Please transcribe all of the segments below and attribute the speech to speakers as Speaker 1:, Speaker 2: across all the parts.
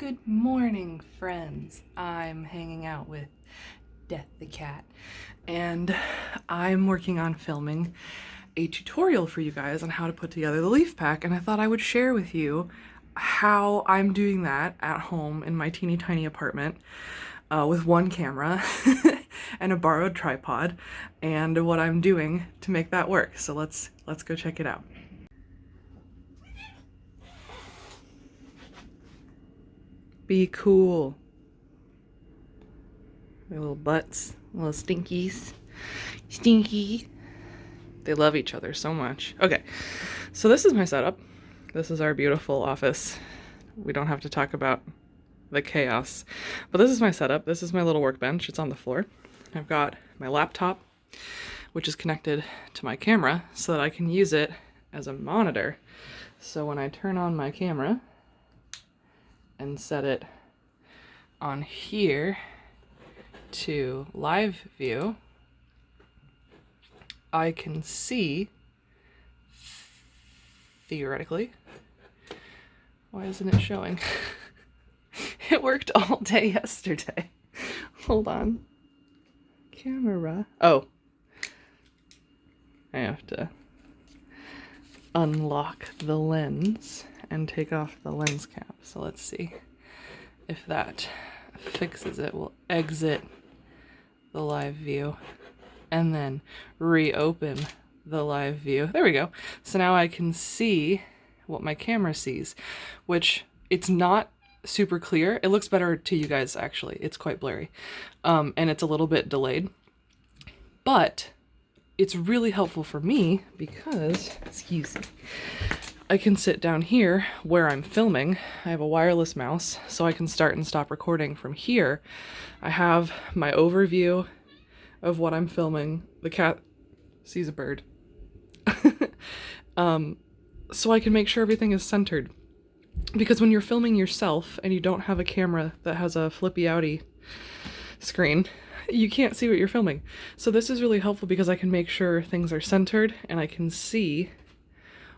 Speaker 1: Good morning, friends. I'm hanging out with Death the cat, and I'm working on filming a tutorial for you guys on how to put together the leaf pack, and I thought I would share with you how I'm doing that at home in my teeny tiny apartment with one camera and a borrowed tripod, and what I'm doing to make that work. So let's go check it out. Be cool. Their little butts, little stinkies. Stinky. They love each other so much. Okay, so this is my setup. This is our beautiful office. We don't have to talk about the chaos, but this is my setup. This is my little workbench. It's on the floor. I've got my laptop, which is connected to my camera so that I can use it as a monitor. So when I turn on my camera and set it on here to live view, I can see, theoretically, why isn't it showing? It worked all day yesterday. Hold on. Camera. Oh. I have to unlock the lens and take off the lens cap. So let's see if that fixes it. We'll exit the live view and then reopen the live view. There we go. So now I can see what my camera sees, which it's not super clear. It looks better to you guys, actually. It's quite blurry. And it's a little bit delayed, but it's really helpful for me because, excuse me, I can sit down here where I'm filming. I have a wireless mouse, so I can start and stop recording from here. I have my overview of what I'm filming. The cat sees a bird. So I can make sure everything is centered. Because when you're filming yourself and you don't have a camera that has a flippy outy screen, you can't see what you're filming. So this is really helpful because I can make sure things are centered and I can see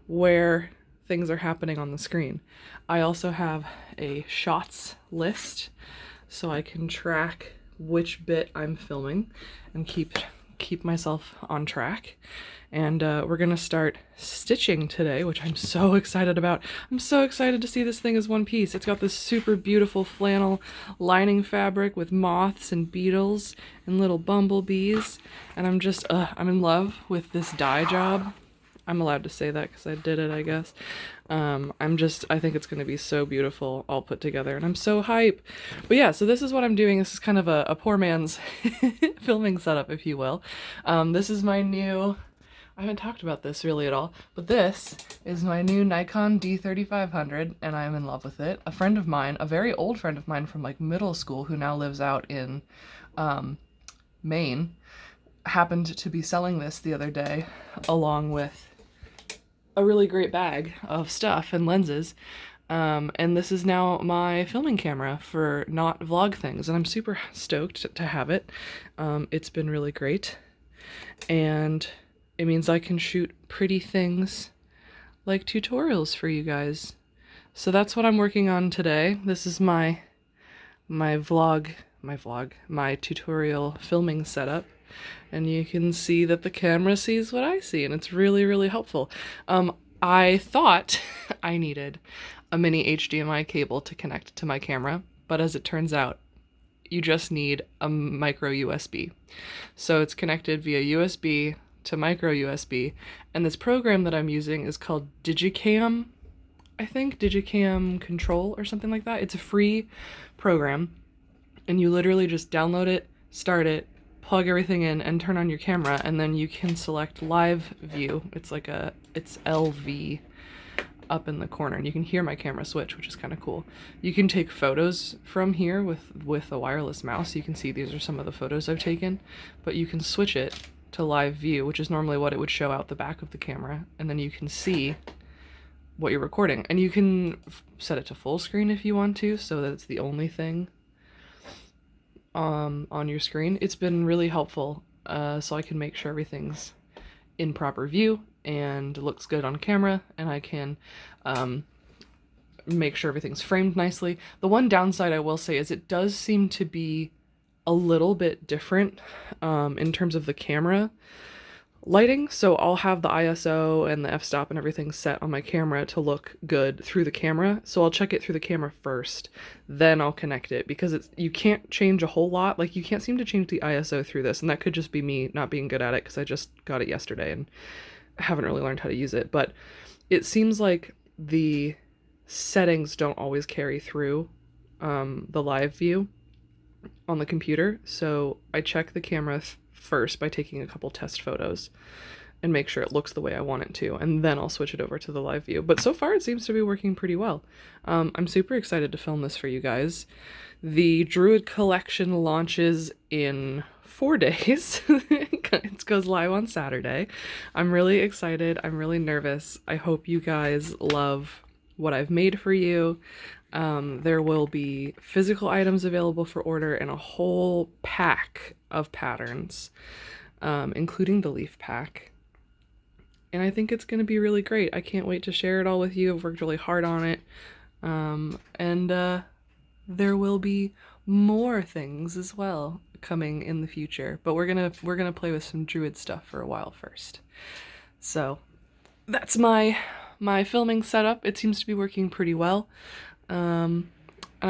Speaker 1: where things are happening on the screen. I also have a shots list so I can track which bit I'm filming and keep myself on track. And we're gonna start stitching today, which I'm so excited about. I'm so excited to see this thing as one piece. It's got this super beautiful flannel lining fabric with moths and beetles and little bumblebees. And I'm just, I'm in love with this dye job. I'm allowed to say that because I did it, I guess. I think it's gonna be so beautiful all put together, and I'm so hype. But yeah, so this is what I'm doing. This is kind of a poor man's filming setup, if you will. This is my new, I haven't talked about this really at all, but this is my new Nikon D3500, and I'm in love with it. A friend of mine, a very old friend of mine from like middle school who now lives out in Maine, happened to be selling this the other day along with a really great bag of stuff and lenses. And this is now my filming camera for not vlog things, and I'm super stoked to have it. It's been really great, and it means I can shoot pretty things like tutorials for you guys. So that's what I'm working on today. This is my tutorial filming setup. And you can see that the camera sees what I see, and it's really, really helpful. I thought I needed a mini HDMI cable to connect to my camera, but as it turns out, you just need a micro USB. So it's connected via USB to micro USB, and this program that I'm using is called Digicam, I think, Digicam Control or something like that. It's a free program, and you literally just download it, start it, plug everything in, and turn on your camera, and then you can select live view. It's LV up in the corner, and you can hear my camera switch, which is kind of cool. You can take photos from here with a wireless mouse. You can see these are some of the photos I've taken, but you can switch it to live view, which is normally what it would show out the back of the camera, and then you can see what you're recording. And you can set it to full screen if you want to, so that it's the only thing on your screen. It's been really helpful, so I can make sure everything's in proper view and looks good on camera, and I can make sure everything's framed nicely. The one downside I will say is it does seem to be a little bit different in terms of the camera lighting. So I'll have the ISO and the f-stop and everything set on my camera to look good through the camera. So I'll check it through the camera first, then I'll connect it, because you can't change a whole lot. Like, you can't seem to change the ISO through this, and that could just be me not being good at it because I just got it yesterday and haven't really learned how to use it. But it seems like the settings don't always carry through the live view on the computer. So I check the camera first by taking a couple test photos and make sure it looks the way I want it to, and then I'll switch it over to the live view. But so far it seems to be working pretty well. I'm super excited to film this for you guys. The DRUID collection launches in 4 days. It goes live on Saturday. I'm really excited. I'm really nervous. I hope you guys love what I've made for you. There will be physical items available for order and a whole pack of patterns, including the leaf pack. And I think it's going to be really great. I can't wait to share it all with you. I've worked really hard on it. And there will be more things as well coming in the future, but we're gonna play with some DRUID stuff for a while first. So that's my filming setup. It seems to be working pretty well. And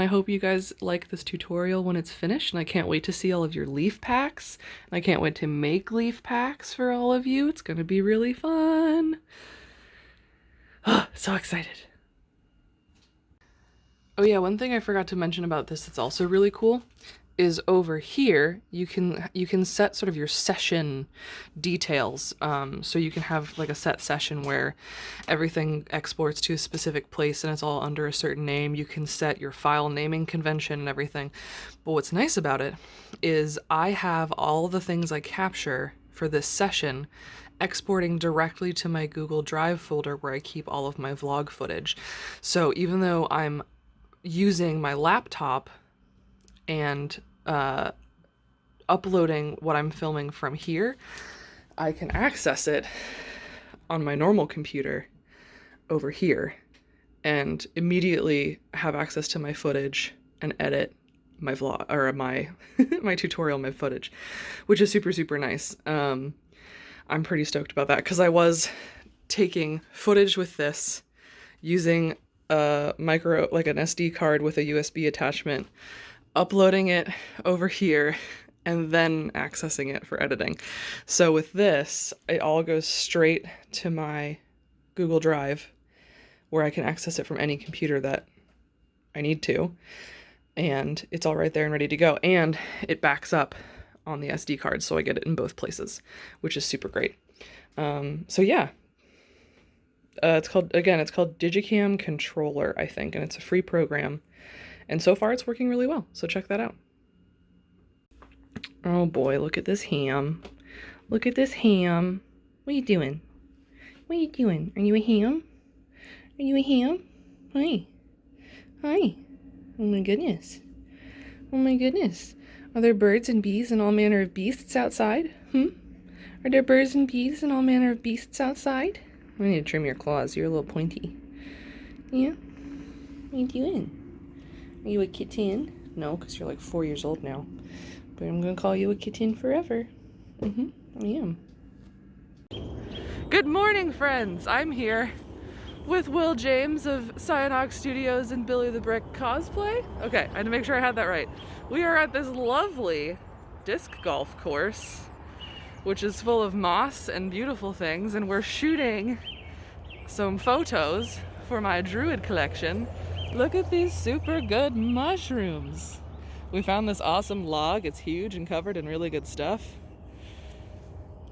Speaker 1: I hope you guys like this tutorial when it's finished, and I can't wait to see all of your leaf packs, and I can't wait to make leaf packs for all of you. It's gonna be really fun. Oh, so excited. Oh yeah, one thing I forgot to mention about this that's also really cool is over here you can set sort of your session details. So you can have like a set session where everything exports to a specific place and it's all under a certain name. You can set your file naming convention and everything. But what's nice about it is I have all the things I capture for this session exporting directly to my Google Drive folder where I keep all of my vlog footage. So even though I'm using my laptop and uploading what I'm filming from here, I can access it on my normal computer over here and immediately have access to my footage and edit my vlog, or my my tutorial, my footage, which is super, super nice. I'm pretty stoked about that because I was taking footage with this using a like an SD card with a USB attachment, uploading it over here, and then accessing it for editing. So with this, it all goes straight to my Google Drive where I can access it from any computer that I need to. And it's all right there and ready to go. And it backs up on the SD card, so I get it in both places, which is super great. So yeah. It's called Digicam Controller, I think, and it's a free program. And so far it's working really well, so check that out. Oh boy, look at this ham. Look at this ham. What are you doing? What are you doing? Are you a ham? Are you a ham? Hi. Hi. Oh my goodness. Oh my goodness. Are there birds and bees and all manner of beasts outside? Are there birds and bees and all manner of beasts outside? I need to trim your claws. You're a little pointy. Yeah? What are you doing? Are you a kitten? No, because you're like 4 years old now. But I'm going to call you a kitten forever. I am. Good morning, friends! I'm here with Will James of Sionnach Studios and Billy the Brick Cosplay. Okay, I had to make sure I had that right. We are at this lovely disc golf course, which is full of moss and beautiful things, and we're shooting some photos for my DRUID collection. Look at these super good mushrooms. We found this awesome log. It's huge and covered in really good stuff.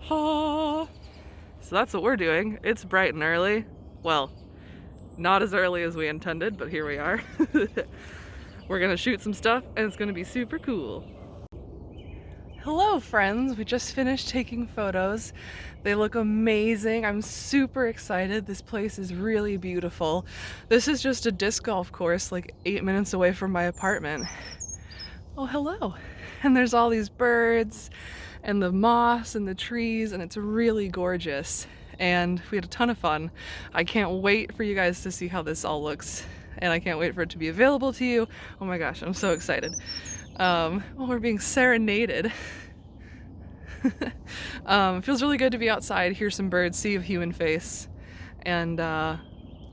Speaker 1: Ha! So that's what we're doing. It's bright and early. Well, not as early as we intended, but here we are. We're gonna shoot some stuff and it's gonna be super cool. Hello friends, we just finished taking photos. They look amazing. I'm super excited. This place is really beautiful. This is just a disc golf course like 8 minutes away from my apartment. Oh, hello. And there's all these birds and the moss and the trees, and it's really gorgeous. And we had a ton of fun. I can't wait for you guys to see how this all looks and I can't wait for it to be available to you. Oh my gosh, I'm so excited. Well, we're being serenaded. It feels really good to be outside, hear some birds, see a human face, and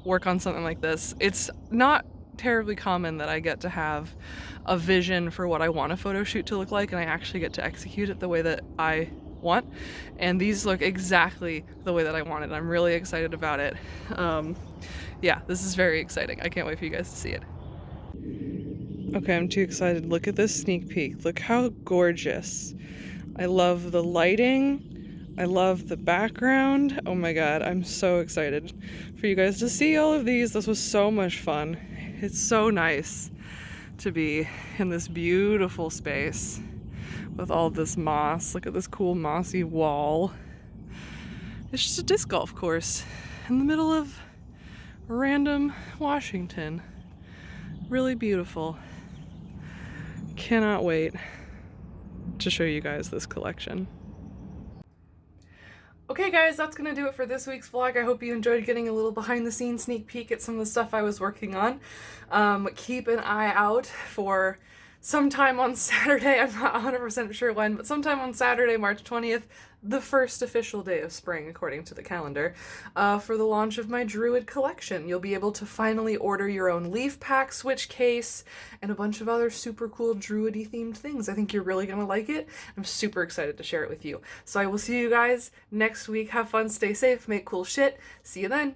Speaker 1: work on something like this. It's not terribly common that I get to have a vision for what I want a photo shoot to look like, and I actually get to execute it the way that I want, and these look exactly the way that I wanted. I'm really excited about it. Yeah, this is very exciting. I can't wait for you guys to see it. Okay, I'm too excited. Look at this sneak peek. Look how gorgeous. I love the lighting. I love the background. Oh my god, I'm so excited for you guys to see all of these. This was so much fun. It's so nice to be in this beautiful space with all this moss. Look at this cool mossy wall. It's just a disc golf course in the middle of random Washington. Really beautiful. Cannot wait to show you guys this collection. Okay guys, that's gonna do it for this week's vlog. I hope you enjoyed getting a little behind the scenes sneak peek at some of the stuff I was working on. Keep an eye out for sometime on Saturday, I'm not 100% sure when, but sometime on Saturday, March 20th, the first official day of spring according to the calendar, for the launch of my DRUID collection. You'll be able to finally order your own leaf pack, switch case, and a bunch of other super cool DRUID-y themed things. I think you're really gonna like it. I'm super excited to share it with you. So I will see you guys next week. Have fun, stay safe, make cool shit. See you then.